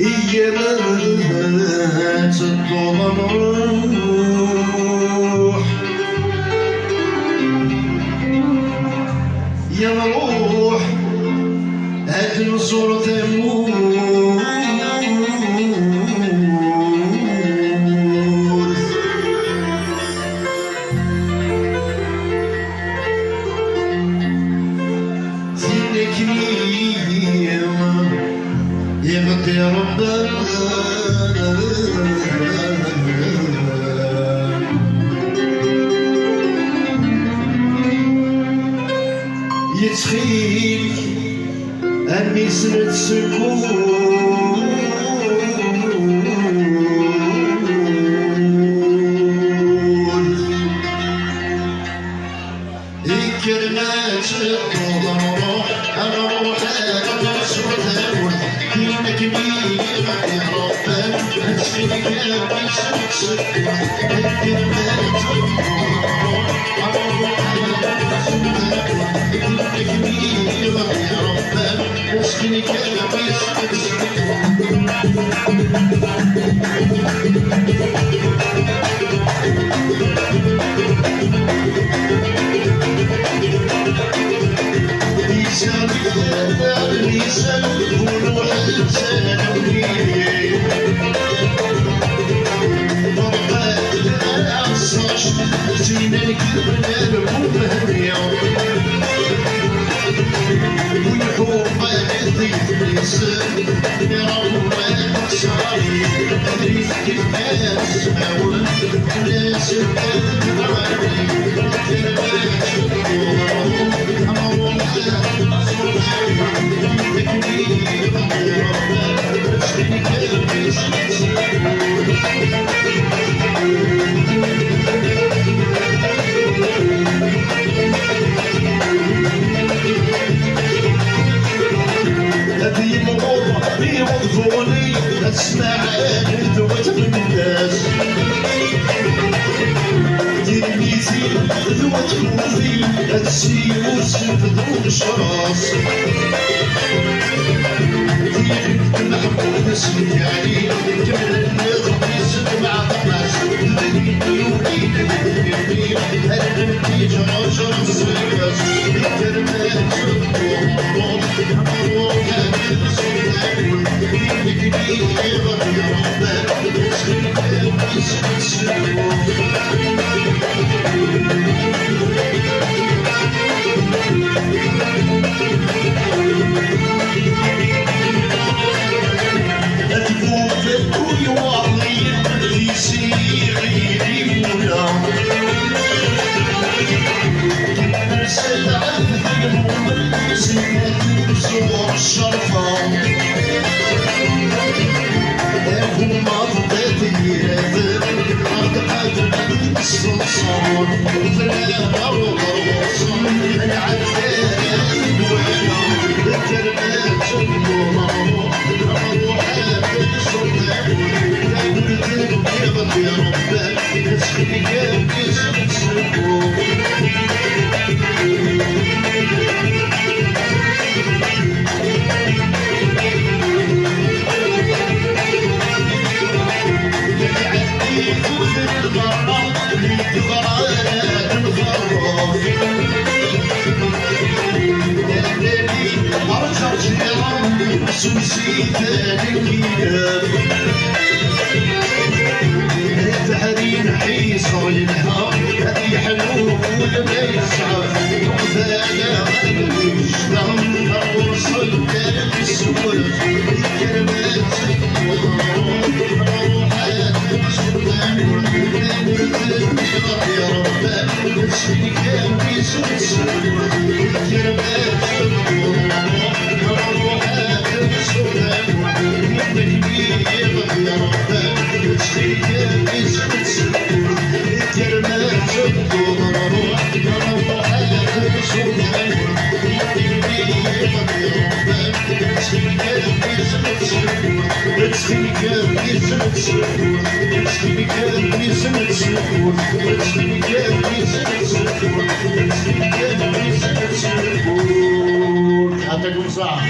ايامات الظلام روح يا روح هاد النصور تموت فينك يغطي ربنا يتخيل أني سنة سكون كلمات الروح أنا روح أنا صوت أقول كينك بيه يا ربي أسفلك يا بيسك سكون كلمات الروح أنا روح أنا صوت أقول كينك بيه يا ربي أسفلك يا بيسك سكون لسان وروح لسان وليه مرقات العصاش زينا الكبنا المبهرية والحب يضيف لسان يروى صاري أدريس كيف كان سماون ناس الكلب عالي كلمات الروح أمروح هذه مرة يوظفوني أسمع ذوات من الناس تلميذي ذوات خوفي السيوس ذوق الشراس محبوب اسمي يعني كمل النظام يسد مع الناس الذي يولي يبني هل النتيجة رجل الصياس الكلمات الروح الروح هذا السلام يبني يغير يا رب اسمك كل واحد يصير يريمنا سلعة فيهم سنة بزور الشرفة هم أفضل يهدر أقعد بالصنصار فلا أرغص العداء وأنا الكلمات الروح يا رب اسمك باسمك سكون يعدي كل الغرام للغرانات الغرام يدري أرجع جيران سوسي ثاني الكتاب تحرين حيصة للها هذي حلوة ولا يصعب وذانا الوجدان أوصل كلام السؤال الكلمات روحات السلطان يا رب اسمك باسم الكلمات روحات السلطان يا رب اسمك باسم الكلمات روحات السلطان يعطيكم الصحة.